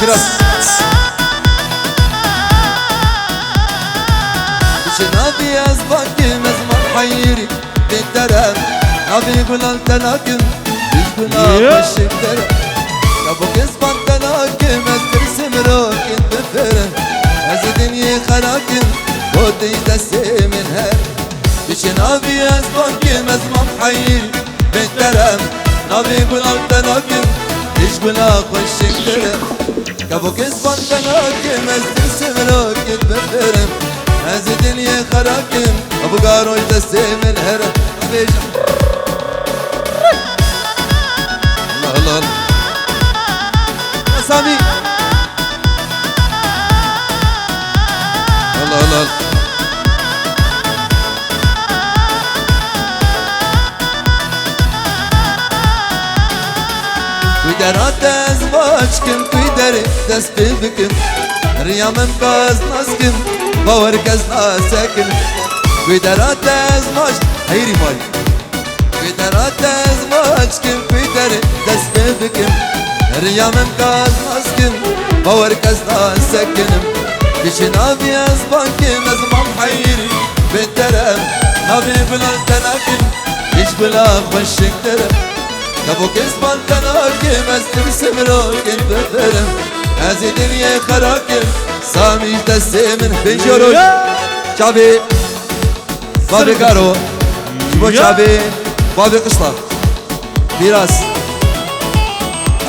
فراس نبي أزبك مزمن حيري بالدرم نبي يقول أنت ناكم يقول أخش الدرم نبوك أزبك تناكم أسترسم روك بفرم از دنيا خراكم ودي دسي من هر بش نبي أزبك مزمن حيري بالدرم نبي يقول أنت ناكم يقول أخش الدرم نبوك أزبك تناكم أسترسم روك بفرم از دنيا خراكم ابو قاروش دستي من هره بيجا الله الله الله يا سامي الله الله ويدرات ازواجكم ويدري دست بكم ريامم قاز ناسكم باور كزنا ساكن ويدرات ازواج هيري مالي ويدرات ازواجكم ويدري دست بكم ريامم قاز ناسكم باور كزنا ساكن بش نبي ازبانكم ازمام حيري بالدرم نبي بلال تناكم ايش بلا خشك درم نبوك ازبان تناكم استرسم روكن بفرم از دنيا خراكم سامي دستي من بنجروش شعبي بابي كارو شبو شعبي بابي قشطة فراس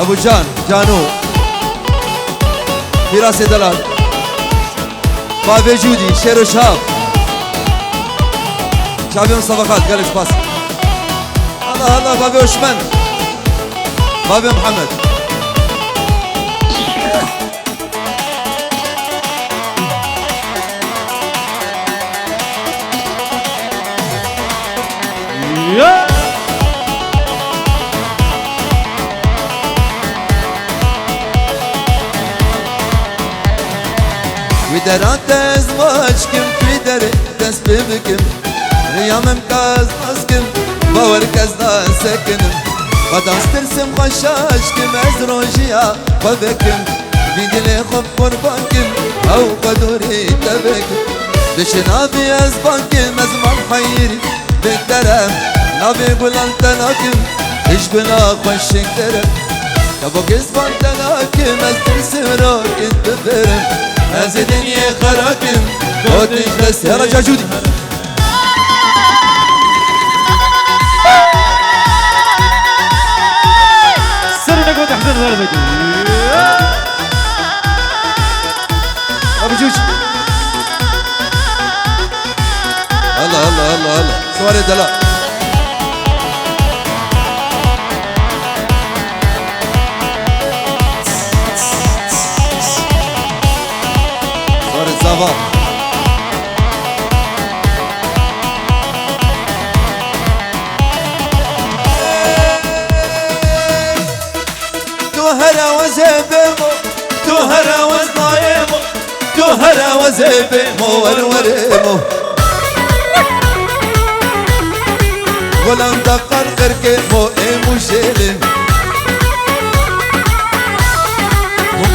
ابو جان جانو فراس دلال بابي جودي شيرو شهاب شعبي مصطفى قالش باس الله الله بابي عثمان بابي محمد ويدرات ازواجكم ويدري دست بكم ريامم كاز ناسكم باور كزنا ساكنم بداس ترسم خشاشكم از روجيا بابكم بيدلي خب قربانكم او قدوري تبكم بش نبي ازبانكم ازمان حيري بالدرم نبي قول انت ناكم ايش بنا خشك درم نبوك ازبان تناكم از ترسم روكن بفرم از دنيا خراكم ودي بس يا رجال جودي سرنا قد احضر ضربة ابو جوج الله الله الله الله سواري دلال سواري زافا توهرا وزبمو توهرا وزنايمو توهرا وزبمو ورورمو غلام دقر قرقه مو امو شيلم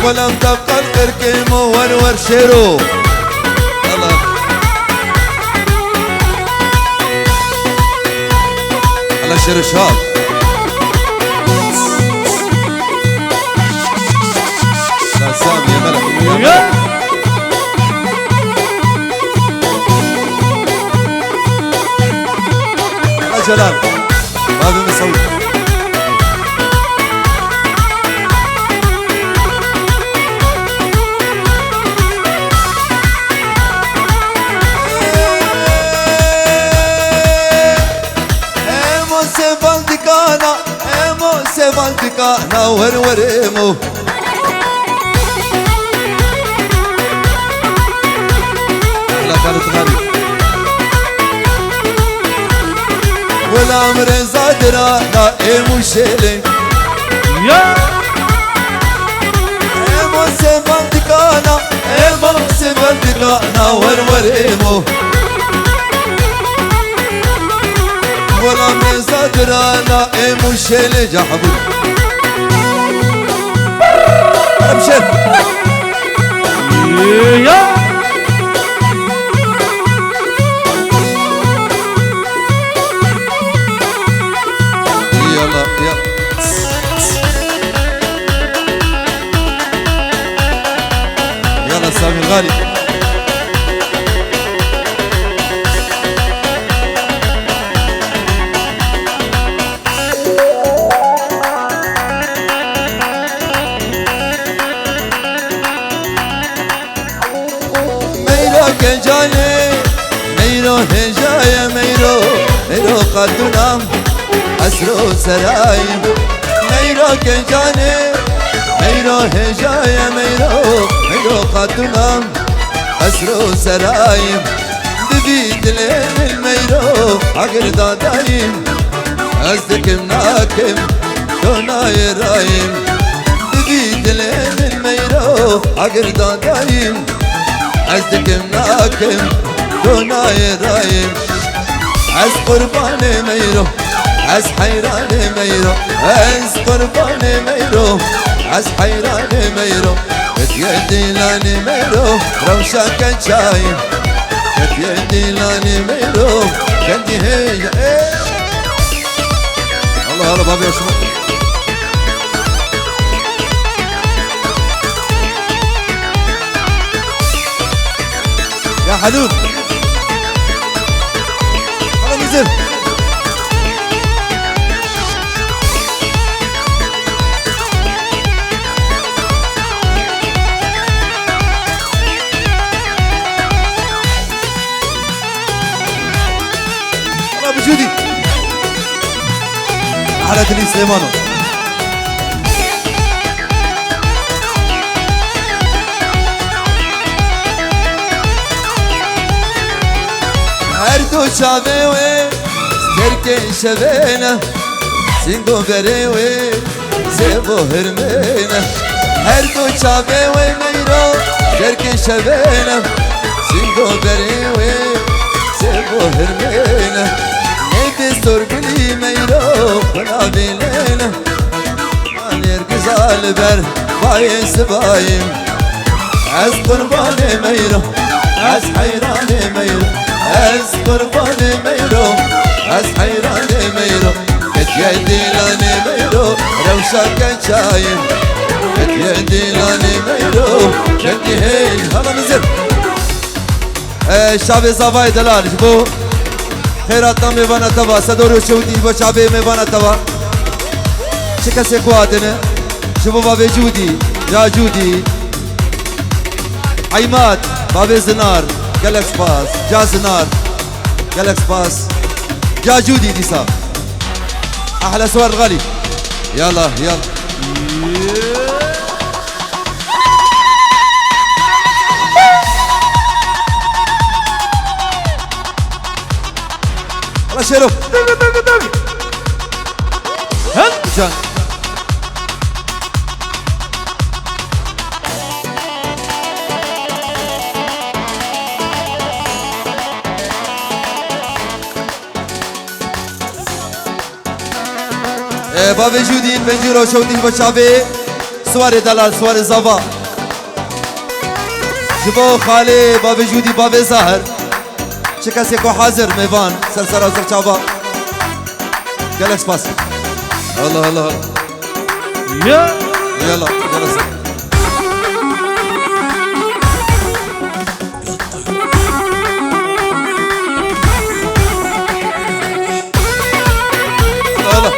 غلام دقر قرقه مو ورور شيرو الله الله شيرو شاب لا سامي يا ملك يا ملك جلال بابي مسعود ايمو سيفالديكانا وروريمو لا كانت غالي والامر زادرا لا ايمو شيلي يا ايمو سيفالديكانا وروريمو والامر زادرا لا ايمو شيلي جحبو ابشر يا يلا يلا يلا سامي الغالي جاني ميرو هجايا ميرو قدنام أسرو سرايم ميرو كجاني ميرو هجايا ميرو قدنام أسرو سرايم دبيت لين الميرو عقر دادايم أصدق مناكم دوناي رايم دبيت لين الميرو عقر دادايم أصدق مناكم دوناي رايم عز قرباني ميرو عز حيراني ميرو عز قرباني ميرو عز حيراني ميرو يدي لاني ميرو روشا كان شايم يدي لاني ميرو كندي هي الله هلا بابي اشمك يا حلول هلا نزل هلا بجودي على دلي سليمانو هردو شابيوي ستركي شبينا سينغو بريوي زيبو هرمينا هردو شابيوي ميرو ستركي شبينا سينغو بريوي زيبو هرمينا نبي سوربلي ميرو ونابي لينا مانير güzel ber باين سبايم عز قرباني ميرو عز حيراني ميرو عز قرباني ميرو عز حيراني ميرو كت يدي لاني ميرو روشا كان شايم كت يدي لاني ميرو كندي هي هلا نزل شعبي زافاي دلال جبو خيراتنا ميوانا تبا سدورو شودي بو شعبي ميوانا تبا شكسي كوادنا جبو بابي جودي يا جودي عيمات بابي زنار جالكس باس جا زنار جالكس باس جا جودي ديسا احلى سوار غالي يلا يلا الله شيرو هل جان بابي جودي بنجيرو شودي بشابي سواري دلال سواري زافا جبو خالي بابي جودي بابي زهر شكاسيكو حاضر ميفان سلسلة وزر شابا جالكس باس الله الله يا يلا يلا سر. يلا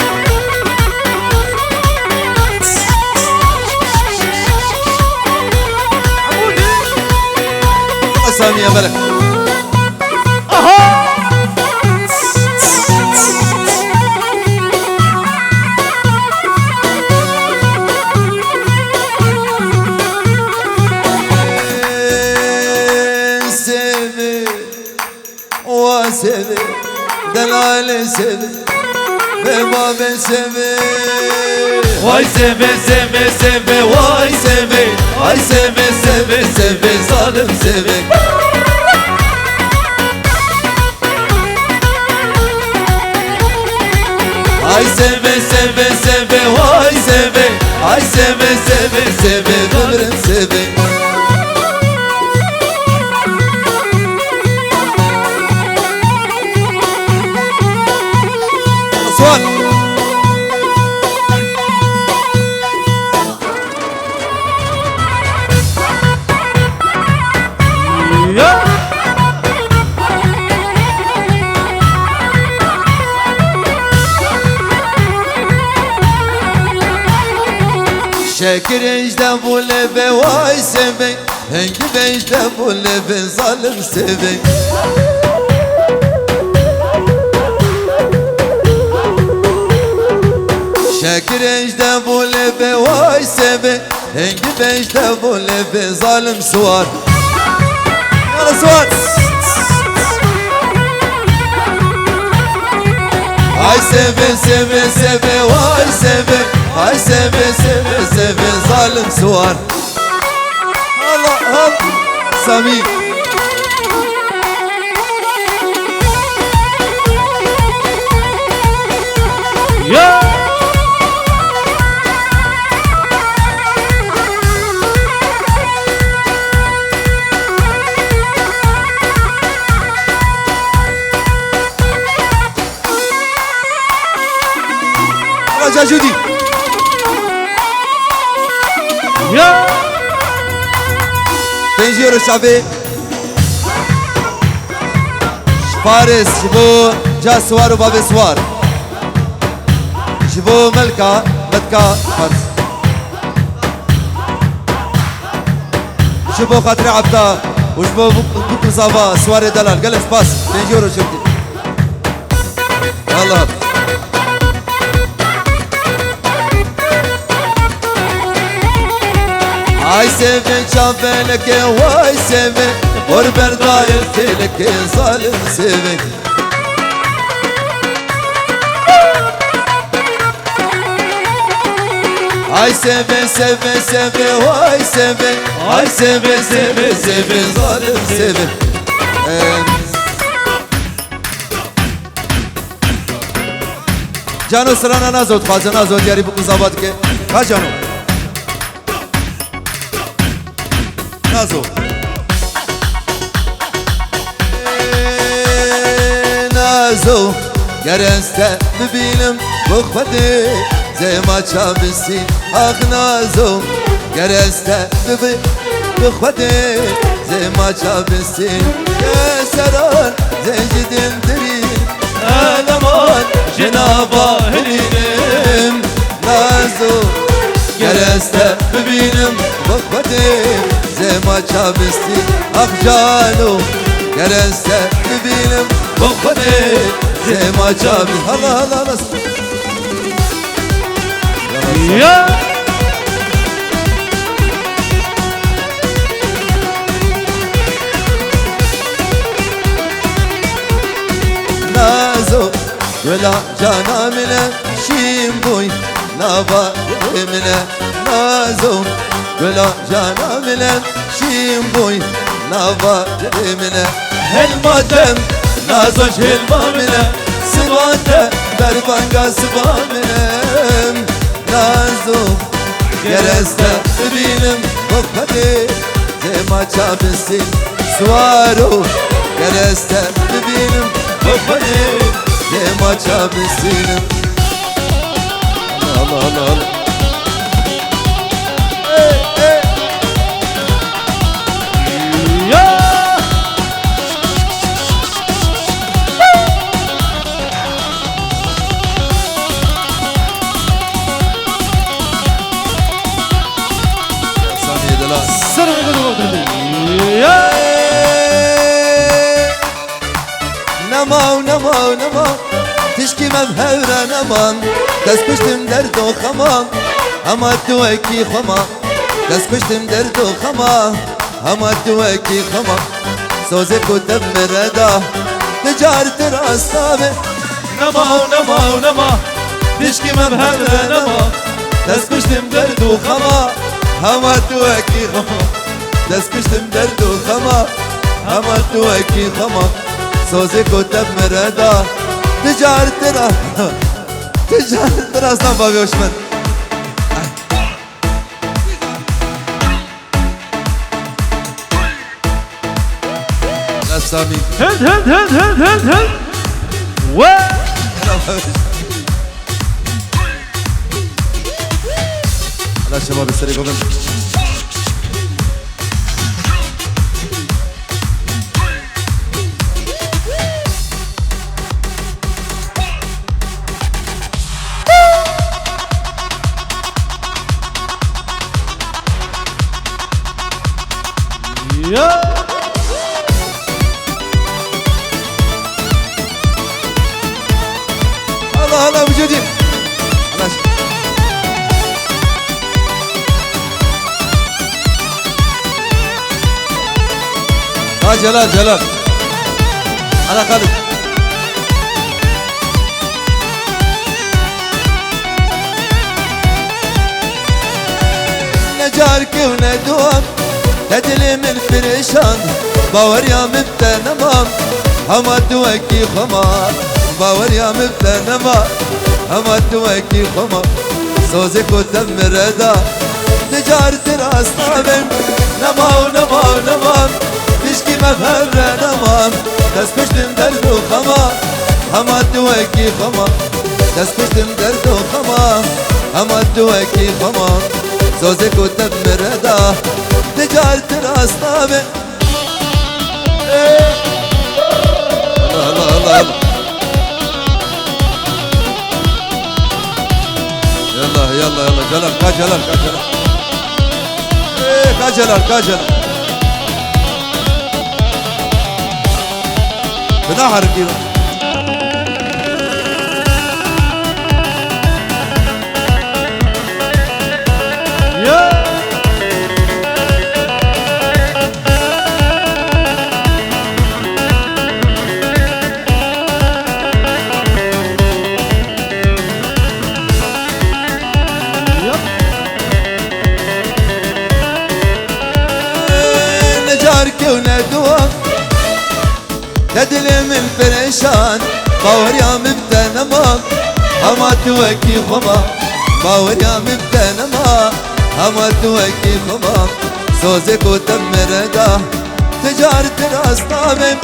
سامي يا ملك سيبي وسيبي دلال سيبي بباب سيبي واي سيبي سيبي سيبي واي سيبي ay seve seve seve zalim seve ay seve seve seve vay seve Ay seve seve seve ömrüm seve Aswan Ya Şekir ejde bu lebe vay seve Hengi bejde bu lebe zalim seve Şekir ejde bu lebe vay seve Hengi bejde bu lebe zalim suvar Yalla suvar Ay seve seve seve vay seve Ay seve seve seve zalim suvar Allah Allah Sami Ya Raja Judi Ya Benziyoruz şafi Faris Jibo Jaswar و باب سوار Jibo ملكا متكا فارس Jibo خاطر عبدا وجبو بكر صافا سواري دلال قلت باس Benziyoruz شفتي يلا Ay seve çaveleke vay seve Orber dair teleke zalim seve Ay seve seve seve vay seve Ay seve seve seve zalim seve Cano sırana nazot fazla nazot yari bu kızabat ke Ha cano Nazo Nazo Gereste bibinem bukfade Zema çabisi Ah Nazo Gereste bibi bukfade Zema çabisi Keseran zencidim diri Eleman Cenab-ı Helilim Nazo Gereste bibinem bukfade Zema çabisti ah cano Gereste bibinim bokfade Zema çabi Allah Allah Allah Ya Nazo Vela canamine Şimboy Nava emine Nazo Vela canamine Şimboy Nava emine Helmatem Nazoş helmamine Sıvate Berbanga sıvaminem Nazo Gereste bilim Bokade Zema çabisi Suaro Gereste bilim Bokade Zema çabisinim Allah Allah Allah Ya Saniyede lan Sırrı kadar Ya Nemav nemav nemav Tişki mevhevre neman Dest kuştum derdo khama Ama dueki khama Dest kuştum derdo khama Ama dueki khama Soze kutem mereda Ticaret rastabe Nemav nemav nemav Dişki mevhevre nemav Dest kuştum derdo khama Ama dueki khama Dest kuştum derdo khama Ama dueki khama Soze kutem mereda Ticaret rastabe Ticaret rastabe Babi hoşmen سامي هند هند هند هند هند هند و هلا شباب السري قبل يا هلا هلا موجودين هلا جلال جلال هلا خالد نجارك وندوم تدلي من فرشان باور يا مبتى نمام هما توكي خمار باور يا مبتى نمام هما توكي خمار سوزك وتم ردا تجارة الأصنام نمام نمام نمام تشكي مفهر نمام تسكشتم درد وخمار هما توكي خمار تسكشتم درد وخمار هما توكي خمار سوزك وتم ردا تجارة الأصنام الله الله الله يلا يلا يلا جلال كجلال كجلال كجلال كجلال بنهر كيلو يا نجارك وندوم تدلي من فرشان باور يا مبتى نمام هما توكي خما باور يا مبتى نمام هما توكي خما سوزك وتم ردا تجارة الأصنام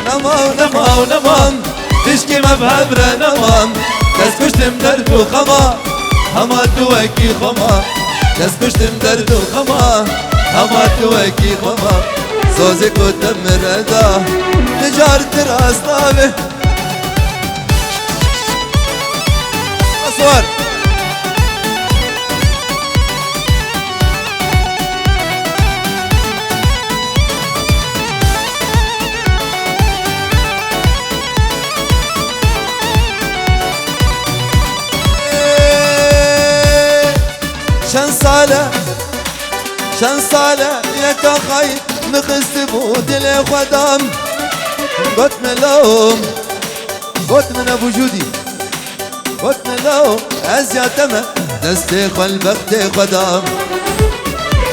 نمام نمام نمام تشكي مبهبرة نمام تسكشتم درد وخما هما توكي خما تسكشتم درد وخما هما توكي خما سوزك وتم ردا تجارة الأصنام أصوار شن صالة يكا خاي نخست بود الخدام قلت ملوم قلت من ابو جودي قلت ملوم ازياتما دستي قلبك خدام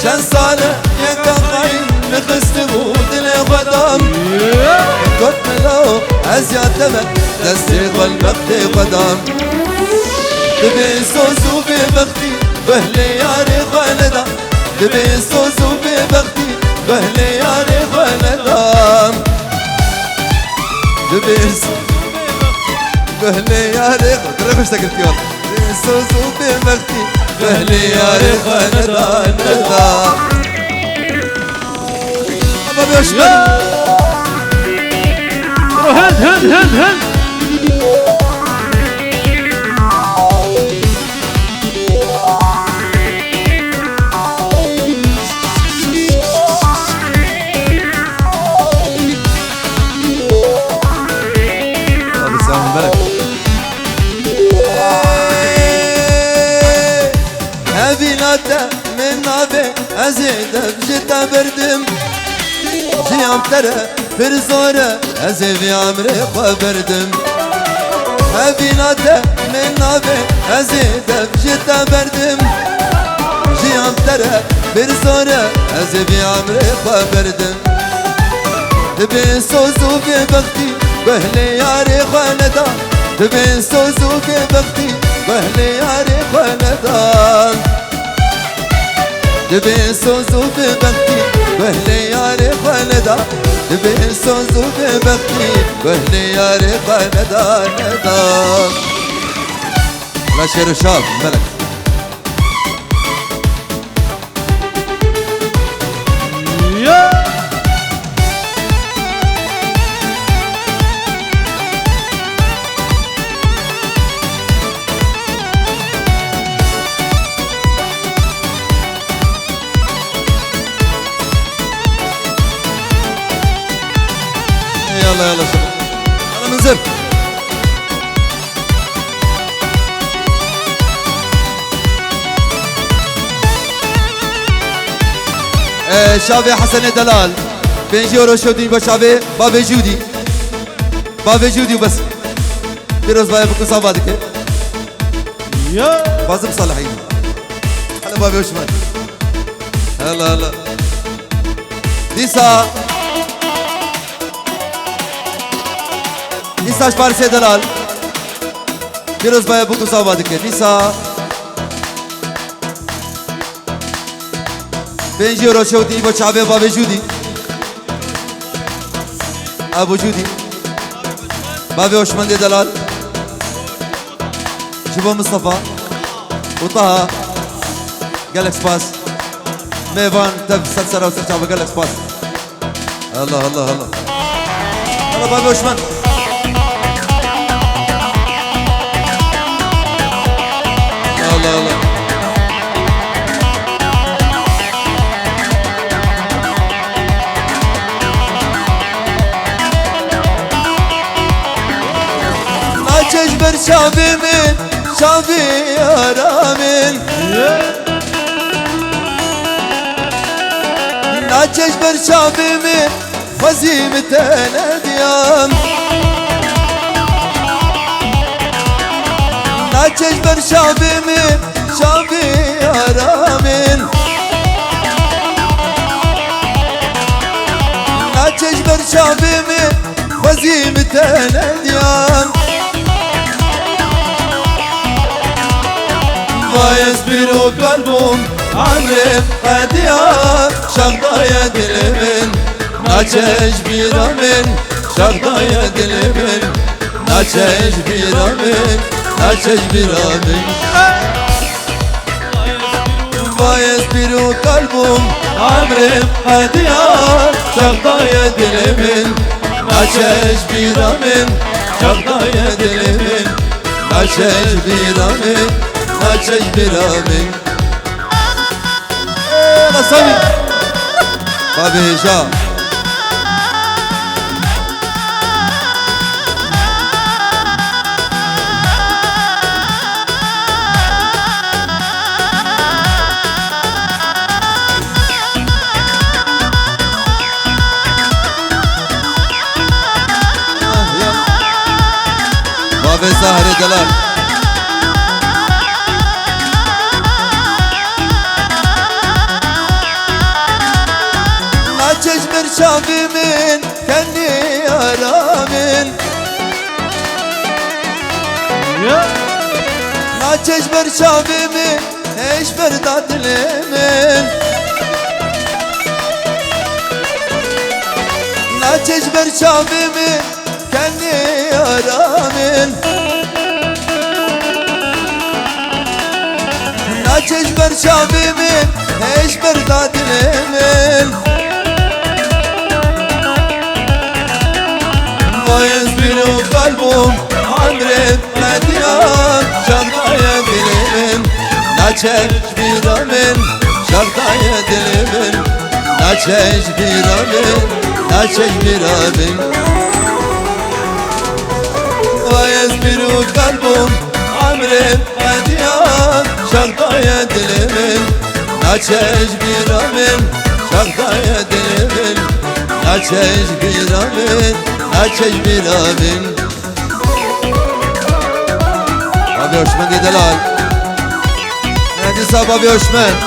شن صالة يكا خاي نخست بود الخدام قلت ملوم ازياتما دستي قلبك خدام تبي سوسو ببختي بهلي ياري خالدا تبي سوسو ببختي بهلي ياري خالدا تبي بهلي ياري ترى خوش تقلت يلا تبي سوسو ببختي بهلي ياري خالدا ندا أبا بيشمل هند هند هند هند من نابه ازيد بجتا بردم جيام ترى فرزوره ازيد عمري خبردم هبيناته من نابه ازيد بجتا بردم جيام ترى فرزوره ازيد عمري خبردم دبي سوزو ببختي بهلي ياري خاندا دبي سوزو ببختي بهلي ياري خاندا دبي سوزو ببختي گهلی یاری خاندا به سوز و به بختی گهلی یاری خاندا ندا لا شعر شاب ملك يا يلا يلا شباب يلا منزل شافي حسن دلال 5 يورو شدين بشافي بابي جودي بابي جودي وبس بيروز باي بكو صابادك يا بازم صالحين هلا بابي وشمان هلا هلا ديسا ديسا شبارسي دلال بيروز باي بكو صابادك ديسا 5 يورو شودي بو شافي بابي جودي ابو جودي بابي وشمان دلال شباب مصطفى وطه جالكس باس ميفان تف سلسلة وسلسلة جالكس باس الله الله الله الله بابي وشمان الله الله چشم شابی من شابی آرامین ناچش بر شابی من خزیم تندیم ناچش بر شابی من شابی آرامین ناچش بر شابی من خزیم تندیم ويصبر قلبهم عمري قديار شغضايا دلمن ناچش بیرامن شغضايا دلمن ناچش بیرامن ناچش بیرامن ويصبر قلبهم عمري قديار شغضايا دلمن ناچش بیرامن شغضايا دلمن ناچش بیرامن ناچش بیرامن قصبی بابی هشام بابی زهر دلال چشم شابی من کنی آرامین نا چشم شابی من هش برداد من نا چشم شابی من کنی آرامین نا چشم شابی من هش برداد من ويصبر قلبهم عمري مديان شرطايا دلمن ناچش بیرامن شرطايا دلمن ناچش بیرامن ناچش بیرامن ويصبر قلبهم عمري مديان شرطايا دلمن ناچش بیرامن شرطايا دلمن ناچش بیرامن ناچش بیرامن بابی هوشمند دلال مهدی صاحب بابی هوشمند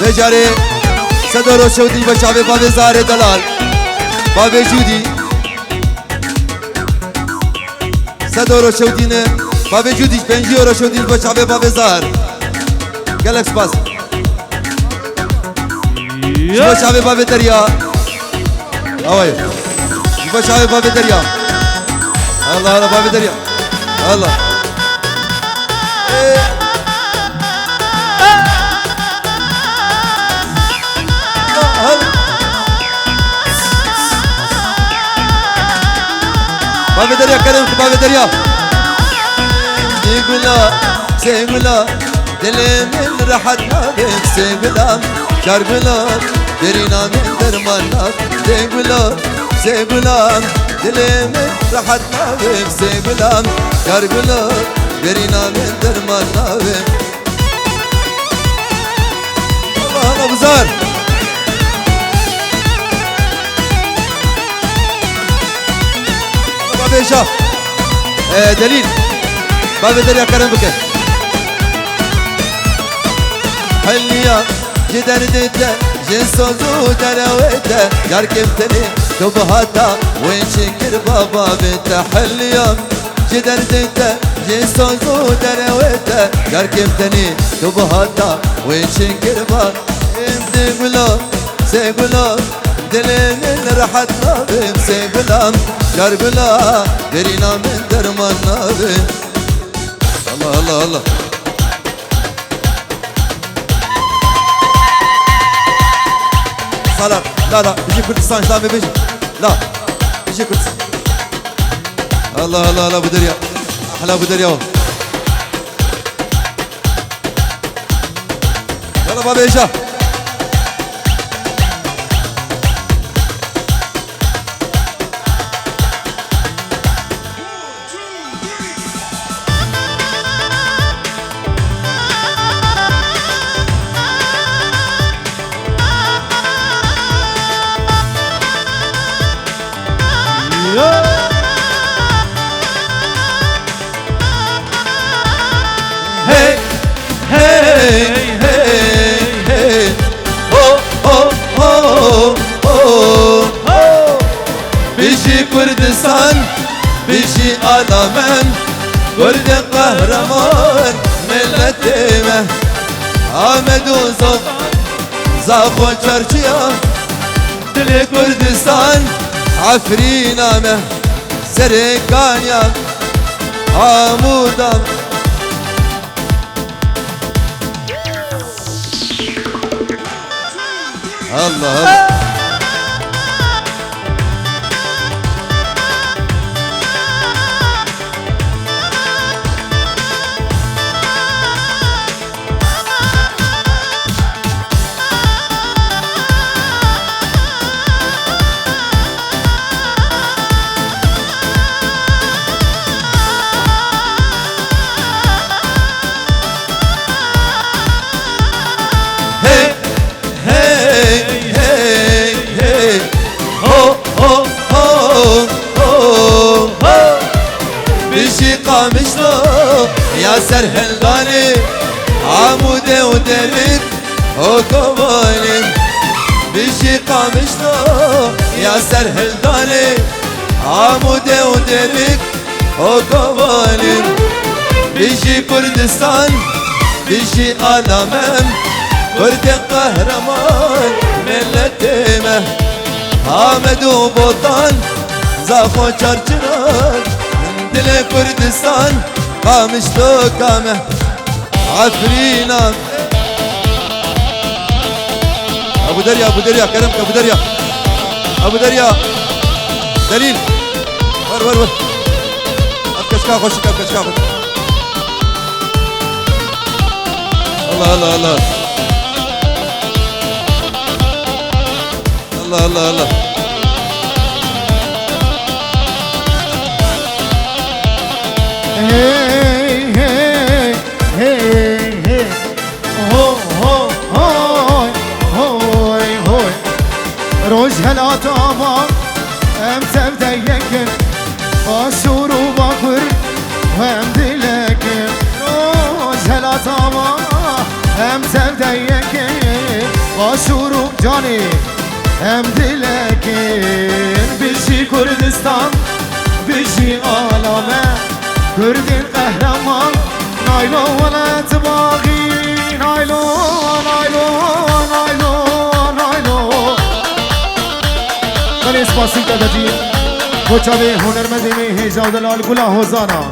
بجاری صدر شودی بشابه بابی زهر دلال بابی جودی صدر شودینه بابی جودی 5 یورو شودی بشابه بابی زهر گلکس باس يا شباب باب الدريا اوي شباب باب الدريا الله الله باب الدريا الله باب الدريا كرمك باب الدريا سيقولا دلي من راحتنا بك سيقولا شرقولا درينا من درمانا سيقولا دلي من راحتنا بك سيقولا شرقولا درينا من درمانا بك الله ابو زار بابا شاف دليل باب الدريا كرم بك حليا جدر ديتا جنسوزو درويتا يركبتني تبهاتا وين شكر بابا بيتا حليا جدر ديتا جنسوزو درويتا يركبتني تبهاتا وين شكر بابا سيقولا دلي من راحتنا بك سيقولا شرقولا درينا من درمانا بك الله الله الله صلاة لا بيجي كردستان اسلامي بيجي لا بيجي كردستان الله الله الله ابو دريا احلى ابو دريا يلا بابا ايشا Hey, hey, hey, hey, oh, oh, oh, oh, oh. بيجي كردستان بيجي آلمان كرد قهرمان ملتيمه آمد وزاف زاخو چرچيا دل كردستان عفرينامه سركانيا عمودام الله قامشلو يا سرهلاني عمودي ودرك وكوباني بيجي قامشلو يا سرهلاني عمودي ودرك وكوباني بيجي كردستان بيجي آلمان كرد قهرمان ملتيمه آمد وبوطان زاخو چرچران دل كردستان قامش تو كامه عفرينا ابو دريا كرمك ابو دريا دليل ور اتكشكا خوشك اتكشكا الله الله الله الله الله الله Hey, hey, hey, hey. Ho, ho, hoy, hoy, hoy. روج هالعطامة ام تبديك أشور وبكر وام دلك روج هالعطامة ام تبديك أشور جاني ام دلك بيجي كردستان بيجي آلامه كرد القهرمان نايلو ولا تباغي نايلو نايلو نايلو نايلو ماسیک دادی و چاوی هنرمندی می هجا و دلال گلا هوزانا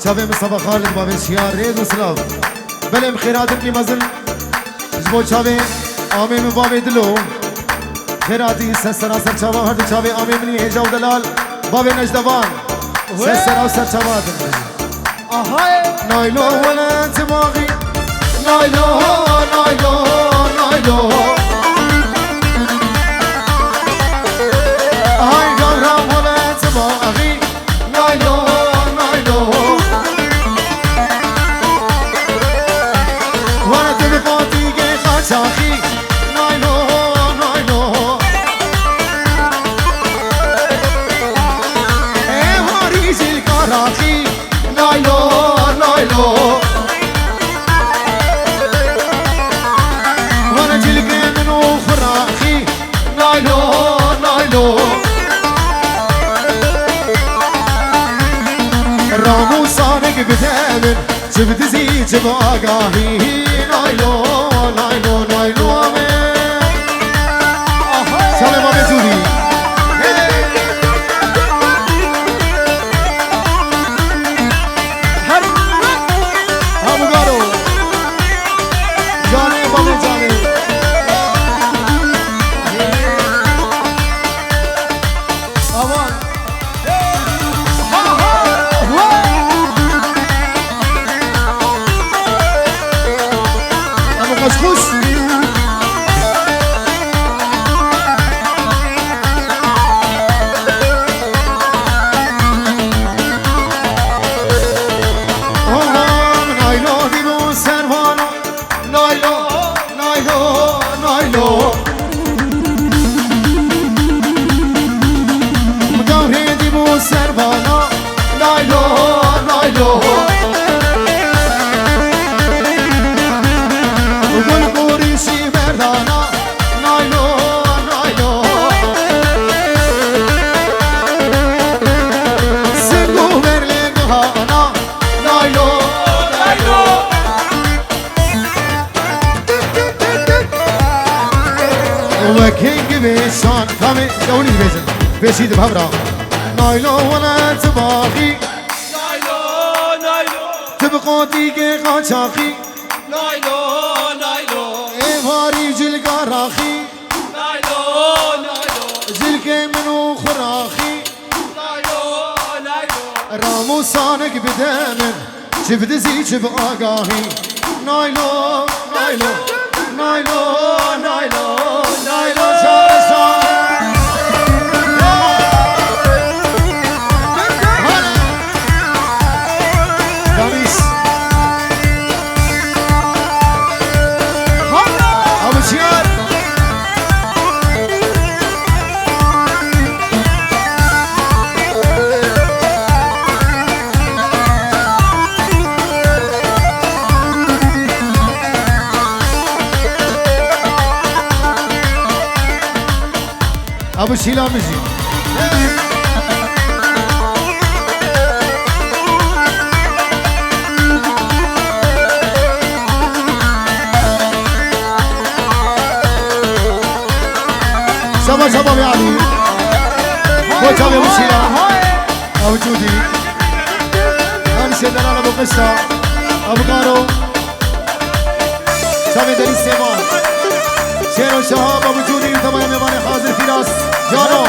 چاوی مصطفى خالد بابی شیار رید و سلاف بلیم خیرات ابنی مزل جبو چاوی آمی من بابی دلو خیراتی سسرا سر چاوا هر چاوی آمی منی هجا و دلال بابی نجدوان سسرا سر چاوا دل نایلو ولا تباغي نایلو نایلو نایلو هاي قرام ولا تباغي نايلو نايلو وانا تبقاتي كي خاشاخي نايلو نايلو ايه هاريش الكراخي نايلو نايلو وانا جلقي منو فراخي نايلو نايلو رامو صانق بتامن جبت زي جباقاهي نايلو نايلو نايلو امين سلام ابي جودي ابو قارو جاني بابو جاني امان خسخس نایلو دیبو سروانو نایلو نایلو نایلو مداره دیبو سروانو نایلو نایلو وكينج بيشان كامي دوني بيزن بيشيد بهبرا نايلو ولا تباغي نايلو نايلو تبقى تيجي قاچاخي نايلو نايلو اي فاري جلقا راخي نايلو نايلو جلقي منو خراخي نايلو نايلو رامو صانق بدامن جبد زي جبقاقاهي نايلو نايلو نايلو نايلو نايلو شار شار دانيس ابو شيار ابو شيلا مجي شباب شباب يا علي وجاب يا ابو شيلا ابو جودي امشي دلال ابو قشطه ابو قارو شباب دري سيمان شير وشهاب ابو جودي تمام يباني حاضر في ناس جانو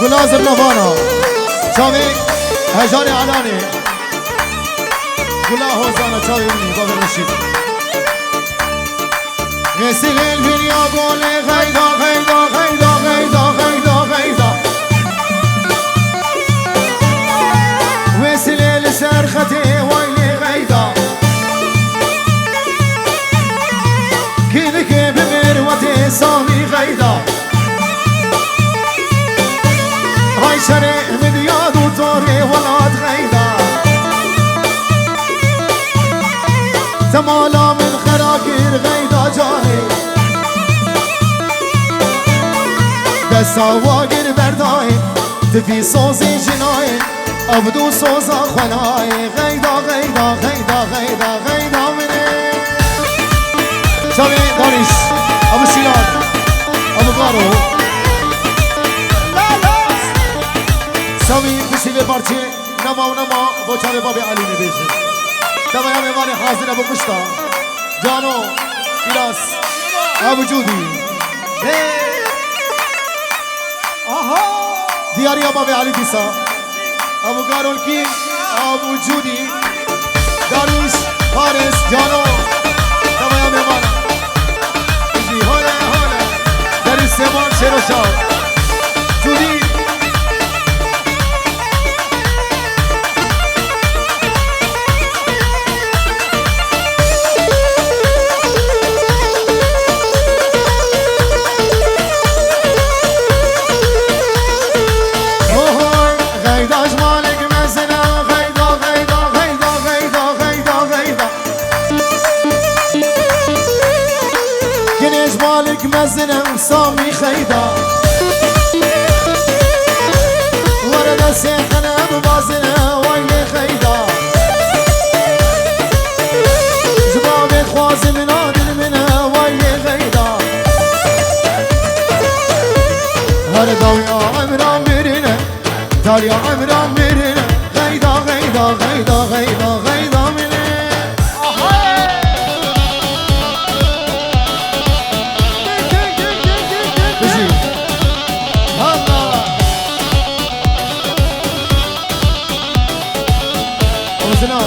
گلازر نوانا چاوی هجان علانی گلا هوزانا چاوی منی بابا رشید غسل الفنيا قول غيدا غيدا غيدا غيدا غيدا غيدا وسل لسرختي ويلي غيدا كينك بمروتي صامي غيدا هاي شرع مدياد وطوري ولاد غيدا تمالا من خراكير غيدا جاني دستا واقر برداي تفي صوزي جناي ابدو صوزا خناي غيدا غيدا غيدا غيدا غيدا شاوی دانش ابو شیران ابو گارو شاوی کسی به پارچه نما و نما با چاوی بابی علی میبیشه دوایا میوانی حاضر ابو کشتا جانو ایراس ابو جودی دیاری بابی علی دیسا ابو گارو کی ابو جودی داروش حارس جانو دوایا میوانی هوله هوله در استعمال شیر و شاب جودی غیداش مالک مزنه غیدا غیدا غیدا غیدا غیدا غیدا گنج مالک مزنه سامی خیدا ورد سیخنه ببازنه ویل خیدا جباب خواز من آدل منه ویل خیدا هر دویا عمران برینه داریا عمران برینه غیدا غیدا غیدا غیدا غیدا منه بزی هلا اوزنا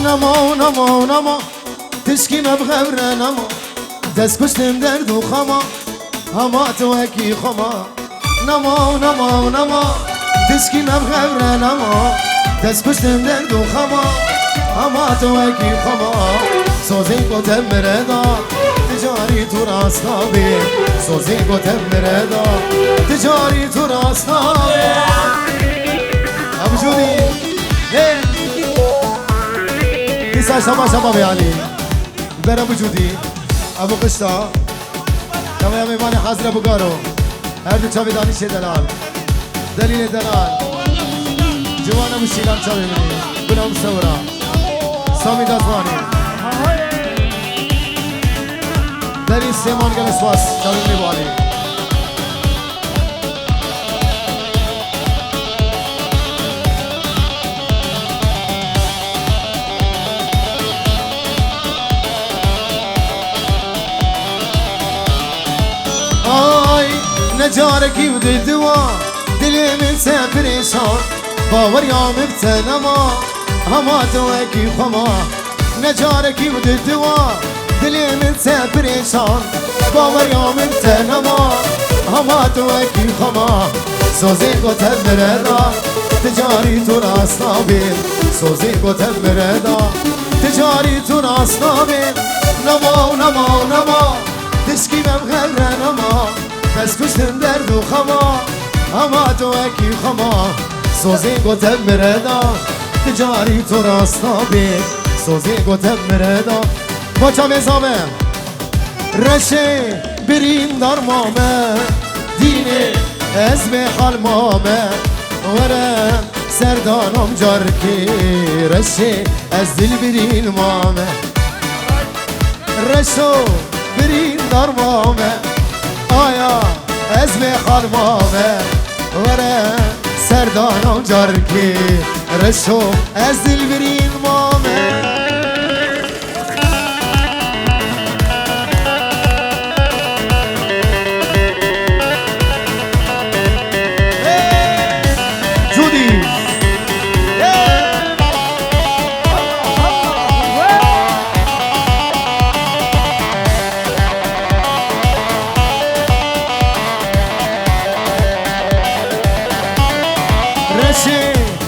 نما نما نما تشكي ما بغبرة نما دس كشتم درد وخما هما توكي خما نما نما نما تشكي ما بغبرة نما دس كشتم درد وخما هما توكي خما سوزي قتم مردا تجاري تو راستا بي سوزي قتم مردا تجاري تو راستا بي ابو جودي كيسا شما شباب يعني بر ابو جودي ابو قشتا كما يامي ماني حاضر ابو قارو هر دو چاوي دانش دلال دليل دلال جوان ابو شيلان چاوي مني بنا ابو سورا سامي دازواني دليل سيمان گلسواس چاوي مني بوالي نجاركي ودي دوا دلي من سافريشان باور يوم بتنما هما توكي خما نجاركي ودي دوا دلي من سافريشان باور يوم بتنما هما توكي خما سوزي قتل مردا تجاري تو راسنا بين سوزي قتل مردا تجاري تو راسنا بين نما نما نما تشكي مبغرة نما بس كشتم درد وخما هما توكي خما سوزي قتل مردا تجاري تو راسنا بين سوزي قتل مردا بچا مزامه رشه برين دار مامه ديني اسم خال مامه ورم سردانم جاركي رشه از دل برين مامه رشو برين دار مامه آیا اسم خال مامه ورم سردانم جاركي رشو از دل برين مامه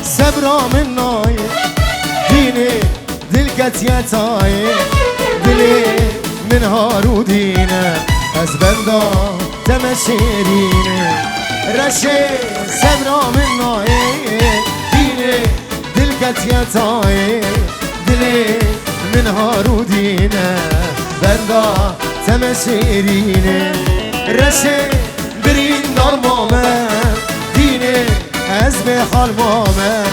سبرا من ناي ديني دلقت يتاي دلي من هارو دينا از بندا تمشيريني رشي سبرا من ناي ديني دلقت يتاي دلي من هارو دينا بندا تمشيريني رشي برين دلار مامن دینه از به حال مامن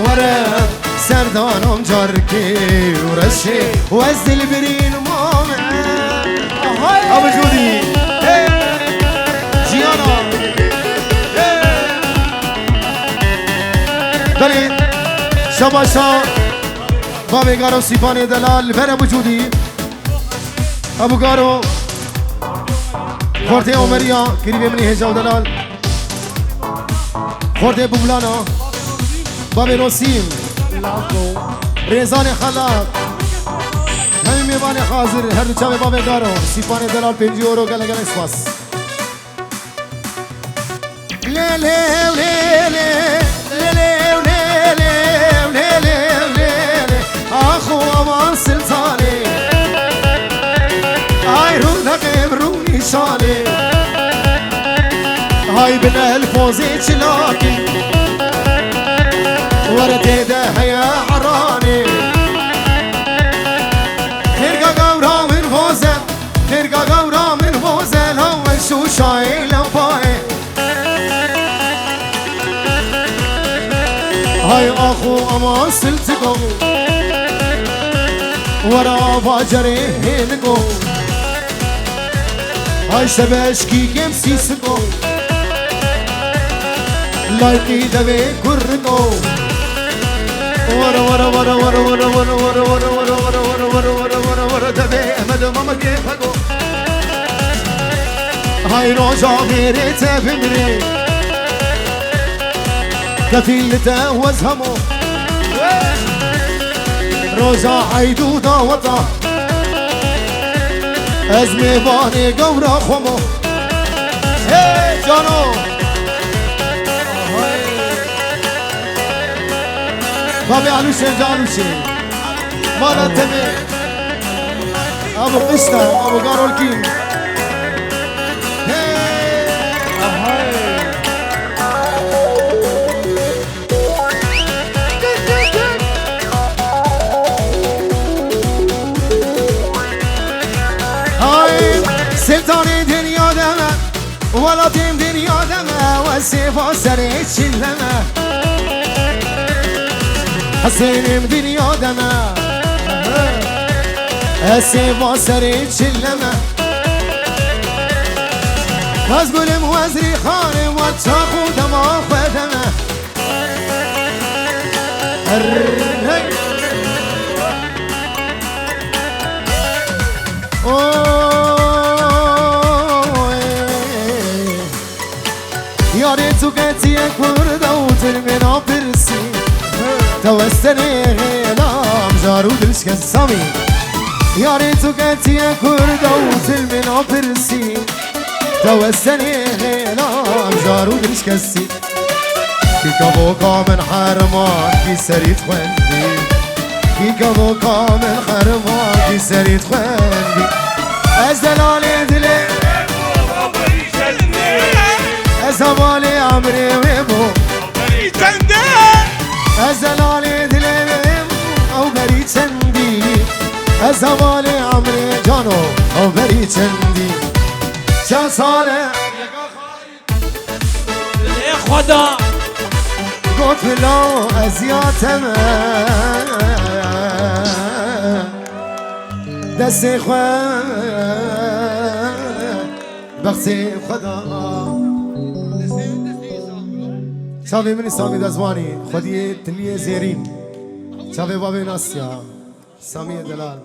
ورم سردانم جارکی ورشه و از دل برین مامن آبا جودی جیانا دارید شباشا بابی گارو سیپانی دلال بره وجودی ابو گارو خورده عمریا قریبه منی هجا دلال خورده بوبلانا بابی نسیم ریزان خلاق همین میوان حاضر هر دو چاوی بابی گارو سیپانی دلال 5 یورو گله گله اسپاس لی لی لی لی آخو امان سلطانه ای رو نقیم رو نیشانه های بن الفوزی چلاکی ورده ده هیا عرانه خیرگا گورا من فوزن خیرگا گورا من فوزن هون شوشای لپای های آخو امان سلطگو ورا باجره هنگو های شبشکی گم سیسگو لایقی دوی کرگو ورا ورا ورا ورا ورا ورا ورا ورا ورا ورا ورا ورا ورا ورا دوی احمد ماما گفگو های روزا میره تبمره كفيل تهوز همو روزا عيدو داوطا ازمي باني قورا خمو هي جانو بابي علوشي جانوشي مالا تمي ابو قشطة ابو قارو الكيم سلطان دنیا دمه ولاتیم دنیا دمه و سیفا سری چلمه حسینیم دنیا دمه سیفا سری چلمه از گلم وزری خانم و چاقو دما خودمه یاری تو کتی کرده و ترمینا پرسی توستنی غیلام جارو دلش کسی سامی یاری تو کتی کرده و ترمینا پرسی توستنی غیلام جارو دلش کسی کی کبوکا من حرمان کی سرید خوندی کی کبوکا من حرمان کی سرید خوندی از دلال دلی از همال عمری ویبو بری چنده از دلال دلیم او بری چندی از همال عمری جانو او بری چندی چند ساله خدا گفت بلا ازیاتمه دست خود بخت خدا چاوی منی سامی دزوانی خودی تلیه زیرین چاوی بابی ناسیا سامی دلال